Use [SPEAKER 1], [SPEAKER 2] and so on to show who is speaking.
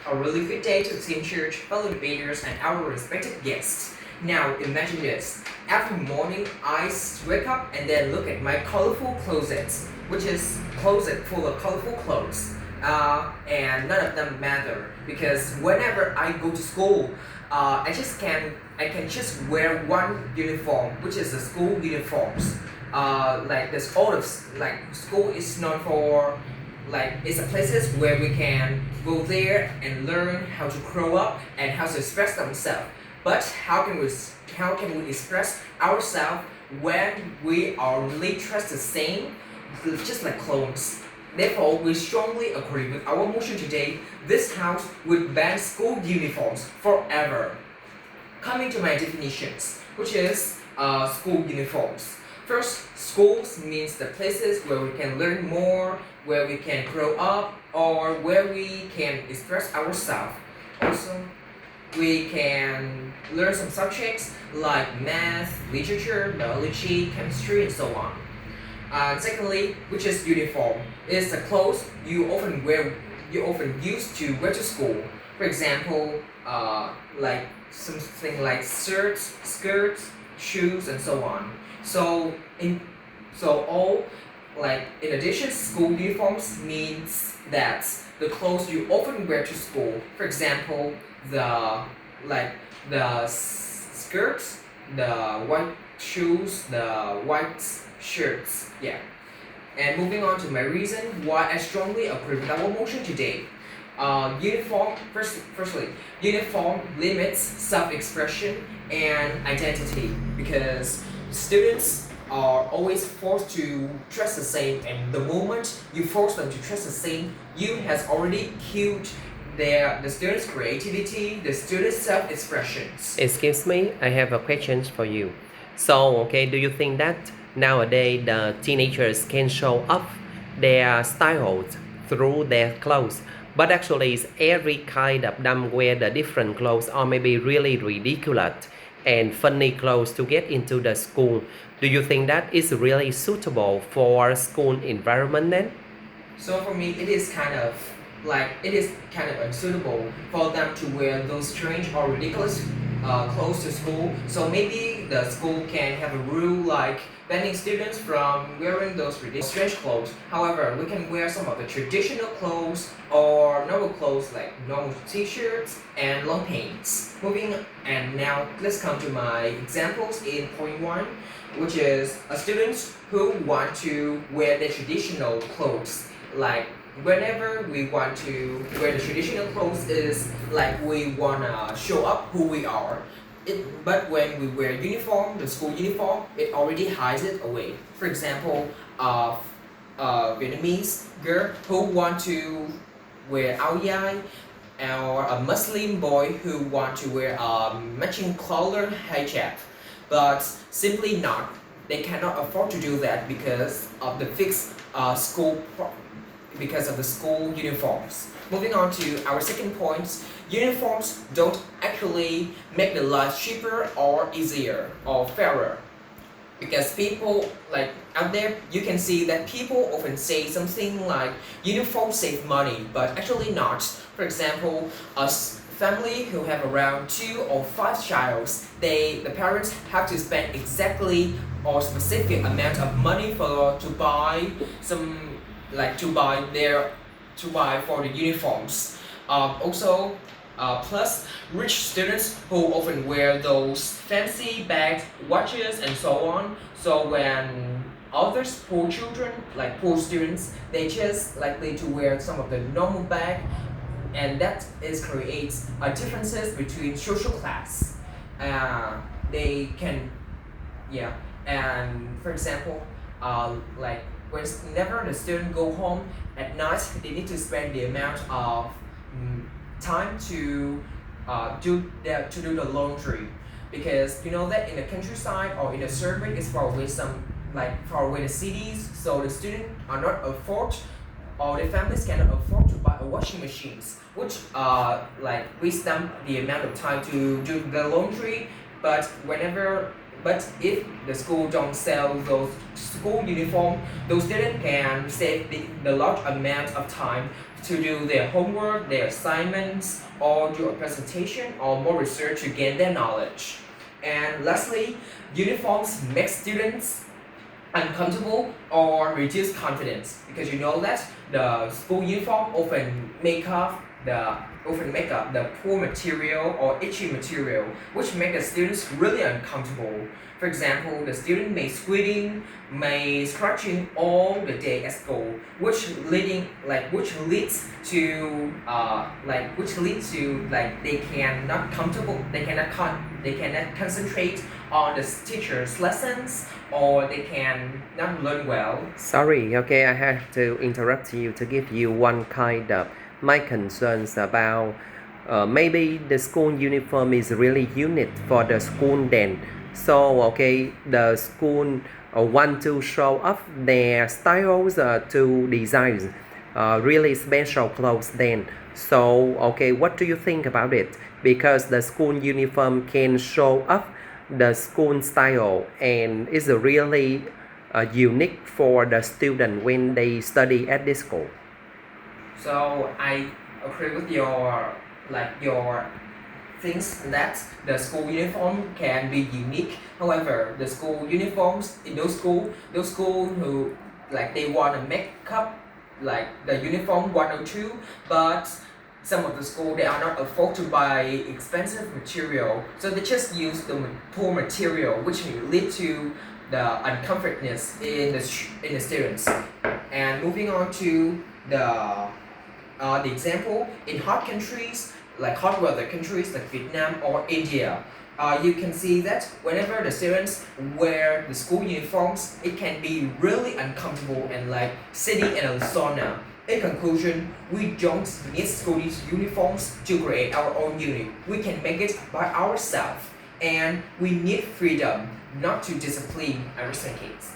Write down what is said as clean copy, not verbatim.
[SPEAKER 1] A really good day to Team Church, fellow debaters, and our respected guests. Now imagine this. Every morning I wake up and then look at my colorful closet, which is closet full of colorful clothes. And none of them matter because whenever I go to school, I can just wear one uniform, which is the school uniforms. Like this all of like school is known for like it's a places where we can go there and learn how to grow up and how to express themselves. But how can we express ourselves when we are really dressed the same, just like clones? Therefore, we strongly agree with our motion today. This house would ban school uniforms forever. Coming to my definitions, which is school uniforms. First, schools means the places where we can learn more, where we can grow up, or where we can express ourselves. Also, we can learn some subjects like math, literature, biology, chemistry, and so on. Secondly, which is uniform, is the clothes you often use to wear to school. For example, like something like shirts, skirts, shoes, and so on. So in so all like in addition, school uniforms means that the clothes you often wear to school. For example, the like the skirts, the white shoes, the white shirts. Yeah. And moving on to my reason why I strongly agree with our motion today. Firstly, uniform limits self-expression and identity because students are always forced to dress the same, and the moment you force them to dress the same, you has already killed the students' creativity, the students' self-expressions.
[SPEAKER 2] Excuse me, I have a question for you. So, okay, do you think that nowadays the teenagers can show off their styles through their clothes? But actually, every kind of them wear the different clothes or maybe really ridiculous and funny clothes to get into the school. Do you think that is really suitable for school environment then?
[SPEAKER 1] So for me, it is kind of unsuitable for them to wear those strange or ridiculous clothes to school. So maybe the school can have a rule like banning students from wearing those ridiculous strange clothes. However, we can wear some of the traditional clothes or normal clothes like normal t-shirts and long pants. And now let's come to my examples in point one, which is a students who want to wear their traditional clothes. Like whenever we want to wear the traditional clothes is like we wanna show up who we are. But when we wear uniform, the school uniform, it already hides it away. For example, Vietnamese girl who want to wear áo dài, or a Muslim boy who want to wear a matching color hijab, but simply not. They cannot afford to do that because of the fixed because of the school uniforms. Moving on to our second point, uniforms don't actually make the life cheaper or easier or fairer. Because people like out there, you can see that people often say something like uniforms save money, but actually not. For example, a family who have around 2 or 5 childs, the parents have to spend exactly or specific amount of money to buy some like to buy for the uniforms. Plus, rich students who often wear those fancy bags, watches, and so on. So when others, poor children, like poor students, they just likely to wear some of the normal bag, and that is creates differences between social class. They can, yeah, and for example, like whenever the student go home at night, they need to spend the amount of time to do the laundry, because you know that in the countryside or in the suburb is far away the cities, so the students are not afford or the families cannot afford to buy a washing machines, which like waste them the amount of time to do the laundry. But if the school don't sell those school uniform, those students can save the large amount of time to do their homework, their assignments, or do a presentation or more research to gain their knowledge. And lastly, uniforms make students uncomfortable or reduce confidence because you know that the school uniform often make up the poor material or itchy material, which make the students really uncomfortable. For example, the student may squinting, may scratching all the day at school, which leads to they cannot concentrate on the teacher's lessons or they can not learn well.
[SPEAKER 2] Sorry, okay, I have to interrupt you to give you one kind of my concerns about maybe the school uniform is really unique for the school then. So, okay, the school want to show off their styles to design really special clothes then. So, okay, what do you think about it? Because the school uniform can show off the school style and is really unique for the student when they study at this school.
[SPEAKER 1] So I agree with your things that the school uniform can be unique. However, the school uniforms in those school who they want to make up the uniform 102, but some of the school they are not afford to buy expensive material, so they just use the poor material, which may lead to the uncomfortness in the students. And moving on to the example in hot countries like hot weather countries like Vietnam or India, you can see that whenever the students wear the school uniforms, it can be really uncomfortable and like sitting in a sauna. In conclusion, we don't need school uniforms to create our own unit. We can make it by ourselves, and we need freedom, not to discipline our kids.